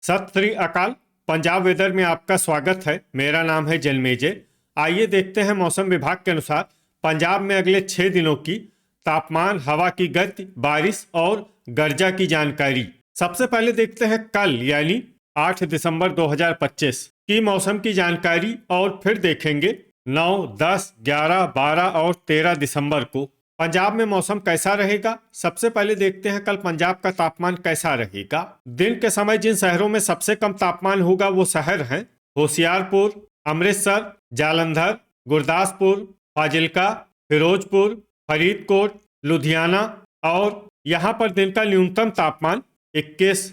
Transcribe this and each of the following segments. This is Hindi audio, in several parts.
सत श्री अकाल। पंजाब वेदर में आपका स्वागत है। मेरा नाम है जन्मेजय। आइए देखते हैं मौसम विभाग के अनुसार पंजाब में अगले 6 दिनों की तापमान, हवा की गति, बारिश और गर्जा की जानकारी। सबसे पहले देखते हैं कल यानी 8 दिसंबर 2025 की मौसम की जानकारी और फिर देखेंगे 9, 10, 11, 12 और 13 दिसंबर को पंजाब में मौसम कैसा रहेगा। सबसे पहले देखते हैं कल पंजाब का तापमान कैसा रहेगा। दिन के समय जिन शहरों में सबसे कम तापमान होगा वो शहर हैं होशियारपुर, अमृतसर, जालंधर, गुरदासपुर, फाजिल्का, फिरोजपुर, फरीदकोट, लुधियाना और यहाँ पर दिन का न्यूनतम तापमान 21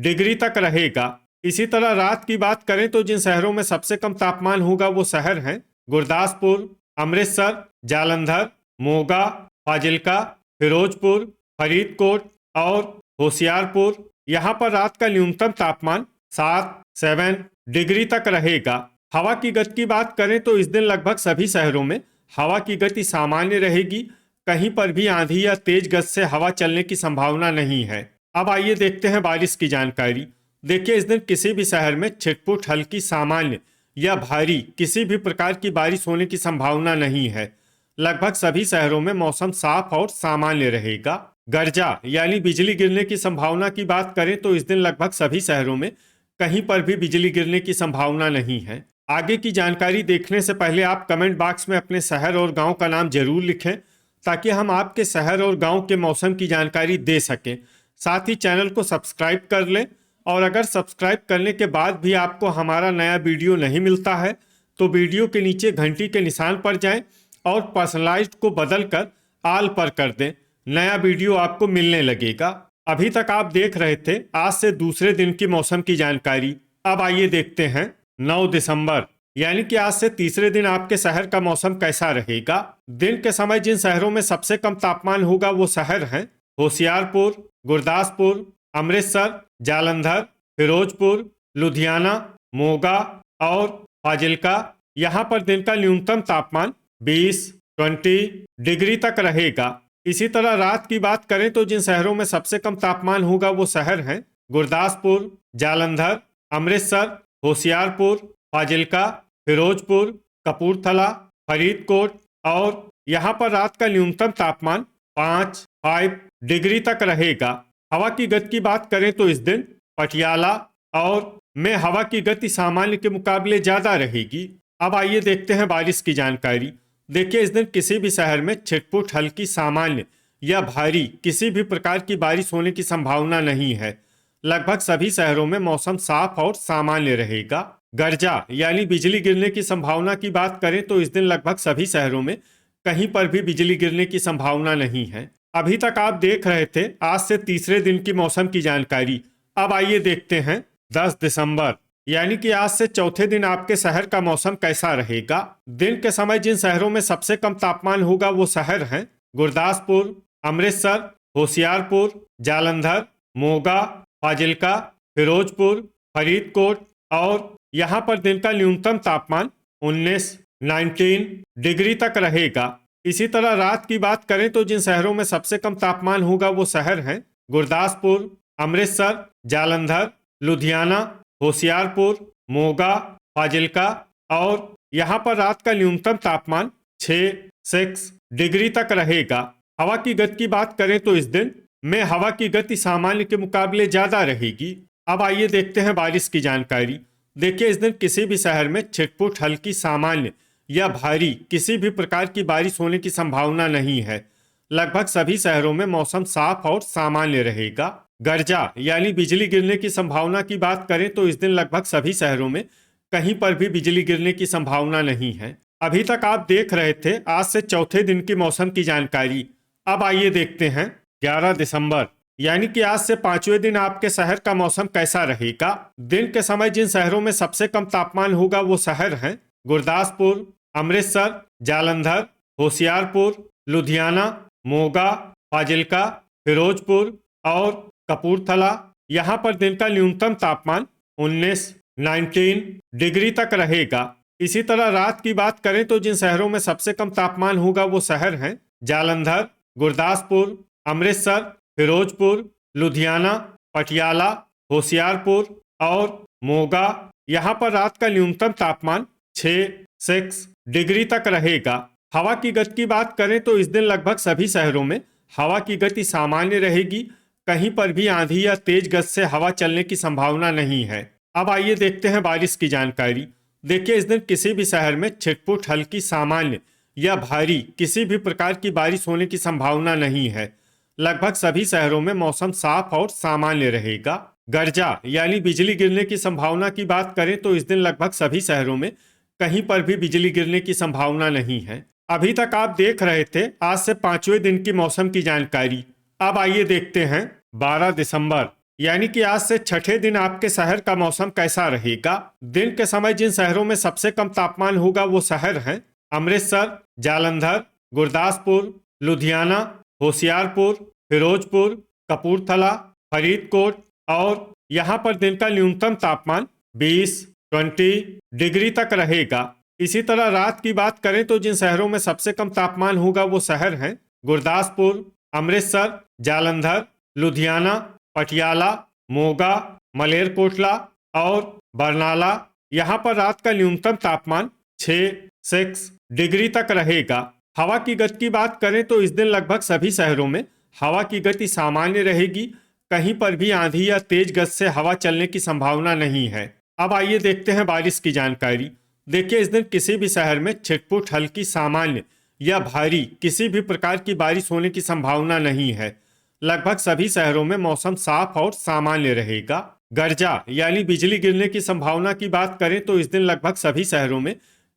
डिग्री तक रहेगा। इसी तरह रात की बात करें तो जिन शहरों में सबसे कम तापमान होगा वो शहर हैं गुरदासपुर, अमृतसर, जालंधर, मोगा, फाजिल्का, फिरोजपुर, फरीदकोट और होशियारपुर। यहाँ पर रात का न्यूनतम तापमान 7 डिग्री तक रहेगा। हवा की गति की बात करें तो इस दिन लगभग सभी शहरों में हवा की गति सामान्य रहेगी। कहीं पर भी आंधी या तेज गति से हवा चलने की संभावना नहीं है। अब आइए देखते हैं बारिश की जानकारी। देखिए, इस दिन किसी भी शहर में छिटपुट, हल्की, सामान्य या भारी किसी भी प्रकार की बारिश होने की संभावना नहीं है। लगभग सभी शहरों में मौसम साफ और सामान्य रहेगा। गर्जा यानी बिजली गिरने की संभावना की बात करें तो इस दिन लगभग सभी शहरों में कहीं पर भी बिजली गिरने की संभावना नहीं है। आगे की जानकारी देखने से पहले आप कमेंट बॉक्स में अपने शहर और गांव का नाम जरूर लिखें ताकि हम आपके शहर और गांव के मौसम की जानकारी दे सकें। साथ ही चैनल को सब्सक्राइब कर लें और अगर सब्सक्राइब करने के बाद भी आपको हमारा नया वीडियो नहीं मिलता है तो वीडियो के नीचे घंटी के निशान पर जाएं और पर्सनलाइज्ड को बदलकर आल पर कर दें। नया वीडियो आपको मिलने लगेगा। अभी तक आप देख रहे थे आज से दूसरे दिन की मौसम की जानकारी। अब आइए देखते हैं 9 दिसंबर यानी कि आज से तीसरे दिन आपके शहर का मौसम कैसा रहेगा। दिन के समय जिन शहरों में सबसे कम तापमान होगा वो शहर हैं होशियारपुर, गुरदासपुर, अमृतसर, जालंधर, फिरोजपुर, लुधियाना, मोगा और फाजिल्का। यहाँ पर दिन का न्यूनतम तापमान 20 डिग्री तक रहेगा। इसी तरह रात की बात करें तो जिन शहरों में सबसे कम तापमान होगा वो शहर हैं गुरदासपुर, जालंधर, अमृतसर, होशियारपुर, फाजिल्का, फिरोजपुर, कपूरथला, फरीदकोट और यहाँ पर रात का न्यूनतम तापमान 5 डिग्री तक रहेगा। हवा की गति की बात करें तो इस दिन पटियाला और में हवा की गति सामान्य के मुकाबले ज्यादा रहेगी। अब आइए देखते हैं बारिश की जानकारी। देखिए, इस दिन किसी भी शहर में छिटपुट, हल्की, सामान्य या भारी किसी भी प्रकार की बारिश होने की संभावना नहीं है। लगभग सभी शहरों में मौसम साफ और सामान्य रहेगा। गर्जा यानी बिजली गिरने की संभावना की बात करें तो इस दिन लगभग सभी शहरों में कहीं पर भी बिजली गिरने की संभावना नहीं है। अभी तक आप देख रहे थे आज से तीसरे दिन की मौसम की जानकारी। अब आइए देखते हैं 10 दिसंबर यानी कि आज से चौथे दिन आपके शहर का मौसम कैसा रहेगा। दिन के समय जिन शहरों में सबसे कम तापमान होगा वो शहर हैं गुरदासपुर, अमृतसर, होशियारपुर, जालंधर, मोगा, फाजिल्का, फिरोजपुर, फरीदकोट और यहाँ पर दिन का न्यूनतम तापमान 19 डिग्री तक रहेगा। इसी तरह रात की बात करें तो जिन शहरों में सबसे कम तापमान होगा वो शहर हैं गुरदासपुर, अमृतसर, जालंधर, लुधियाना, होशियारपुर, मोगा, फाजिल्का और यहाँ पर रात का न्यूनतम तापमान 6 डिग्री तक रहेगा। हवा की गति की बात करें तो इस दिन में हवा की गति सामान्य के मुकाबले ज्यादा रहेगी। अब आइए देखते हैं बारिश की जानकारी। देखिए, इस दिन किसी भी शहर में छिटपुट, हल्की, सामान्य या भारी किसी भी प्रकार की बारिश होने की संभावना नहीं है। लगभग सभी शहरों में मौसम साफ और सामान्य रहेगा। गर्जा यानी बिजली गिरने की संभावना की बात करें तो इस दिन लगभग सभी शहरों में कहीं पर भी बिजली गिरने की संभावना नहीं है। अभी तक आप देख रहे थे आज से चौथे दिन की मौसम की जानकारी। अब आइए देखते हैं 11 दिसंबर यानी कि आज से पांचवें दिन आपके शहर का मौसम कैसा रहेगा। दिन के समय जिन शहरों में सबसे कम तापमान होगा वो शहर हैं गुरदासपुर, अमृतसर, जालंधर, होशियारपुर, लुधियाना, मोगा, फाजिल्का, फिरोजपुर और कपूरथला। यहाँ पर दिन का न्यूनतम तापमान 19 डिग्री तक रहेगा। इसी तरह रात की बात करें तो जिन शहरों में सबसे कम तापमान होगा वो शहर हैं जालंधर, गुरदासपुर, अमृतसर, फिरोजपुर, लुधियाना, पटियाला होशियारपुर और मोगा। यहाँ पर रात का न्यूनतम तापमान 6 डिग्री तक रहेगा। हवा की गति की बात करें तो इस दिन लगभग सभी शहरों में हवा की गति सामान्य रहेगी। कहीं पर भी आंधी या तेज गति से हवा चलने की संभावना नहीं है। अब आइए देखते हैं बारिश की जानकारी। देखिए, इस दिन किसी भी शहर में छिटपुट हल्की सामान्य या भारी किसी भी प्रकार की बारिश होने की संभावना नहीं है। लगभग सभी शहरों में मौसम साफ और सामान्य रहेगा। गर्जा यानी बिजली गिरने की संभावना की बात करें तो इस दिन लगभग सभी शहरों में कहीं पर भी बिजली गिरने की संभावना नहीं है। अभी तक आप देख रहे थे आज से 5वें दिन की मौसम की जानकारी। अब आइए देखते हैं 12 दिसंबर यानी कि आज से छठे दिन आपके शहर का मौसम कैसा रहेगा। दिन के समय जिन शहरों में सबसे कम तापमान होगा वो शहर हैं अमृतसर, जालंधर, गुरदासपुर, लुधियाना, होशियारपुर, फिरोजपुर, कपूरथला, फरीदकोट और यहाँ पर दिन का न्यूनतम तापमान 20 डिग्री तक रहेगा। इसी तरह रात की बात करें तो जिन शहरों में सबसे कम तापमान होगा वो शहर हैं गुरदासपुर, अमृतसर, जालंधर, लुधियाना, पटियाला, मोगा, मलेरकोटला और बरनाला। यहाँ पर रात का न्यूनतम तापमान 6 डिग्री तक रहेगा। हवा की गति की बात करें तो इस दिन लगभग सभी शहरों में हवा की गति सामान्य रहेगी। कहीं पर भी आंधी या तेज गति से हवा चलने की संभावना नहीं है। अब आइए देखते हैं बारिश की जानकारी। देखिए, इस दिन किसी भी शहर में छिटपुट हल्की सामान्य या भारी किसी भी प्रकार की बारिश होने की संभावना नहीं है। लगभग सभी शहरों में मौसम साफ और सामान्य रहेगा। गर्जा यानी बिजली गिरने की संभावना की बात करें तो इस दिन लगभग सभी शहरों में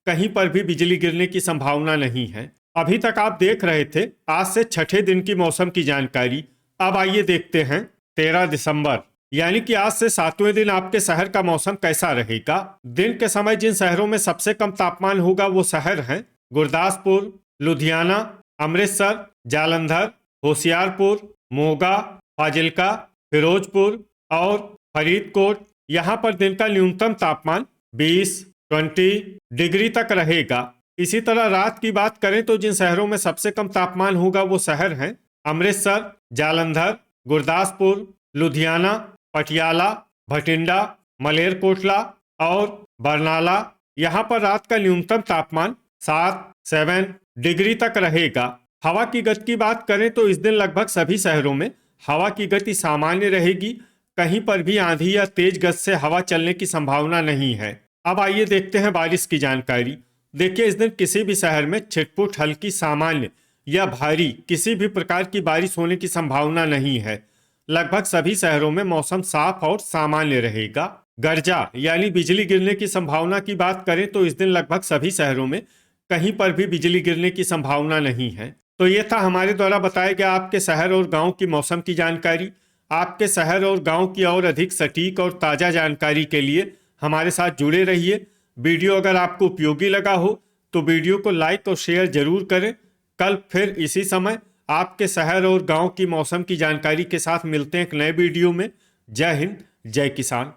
कहीं पर भी बिजली गिरने की संभावना नहीं है। अभी तक आप देख रहे थे आज से छठे दिन की मौसम की जानकारी। अब आइए देखते हैं 13 दिसंबर यानी कि आज से 7वें दिन आपके शहर का मौसम कैसा रहेगा। दिन के समय जिन शहरों में सबसे कम तापमान होगा वो शहर हैं गुरदासपुर, लुधियाना, अमृतसर, जालंधर, होशियारपुर, मोगा, फाजिल्का, फिरोजपुर और फरीदकोट। यहाँ पर दिन का न्यूनतम तापमान 20 डिग्री तक रहेगा। इसी तरह रात की बात करें तो जिन शहरों में सबसे कम तापमान होगा वो शहर हैं अमृतसर, जालंधर, गुरदासपुर, लुधियाना, पटियाला, भटिंडा, मलेरकोटला और बरनाला। यहाँ पर रात का न्यूनतम तापमान 7 डिग्री तक रहेगा। हवा की गति की बात करें तो इस दिन लगभग सभी शहरों में हवा की गति सामान्य रहेगी। कहीं पर भी आंधी या तेज गति से हवा चलने की संभावना नहीं है। अब आइए देखते हैं बारिश की जानकारी। देखिए, इस दिन किसी भी शहर में छिटपुट हल्की सामान्य या भारी किसी भी प्रकार की बारिश होने की संभावना नहीं है। लगभग सभी शहरों में मौसम साफ और सामान्य रहेगा। गर्जा यानी बिजली गिरने की संभावना की बात करें तो इस दिन लगभग सभी शहरों में कहीं पर भी बिजली गिरने की संभावना नहीं है। तो ये था हमारे द्वारा बताया गया आपके शहर और गांव की मौसम की जानकारी। आपके शहर और गांव की और अधिक सटीक और ताज़ा जानकारी के लिए हमारे साथ जुड़े रहिए। वीडियो अगर आपको उपयोगी लगा हो तो वीडियो को लाइक और शेयर जरूर करें। कल फिर इसी समय आपके शहर और गांव की मौसम की जानकारी के साथ मिलते हैं एक नए वीडियो में। जय हिंद, जय किसान।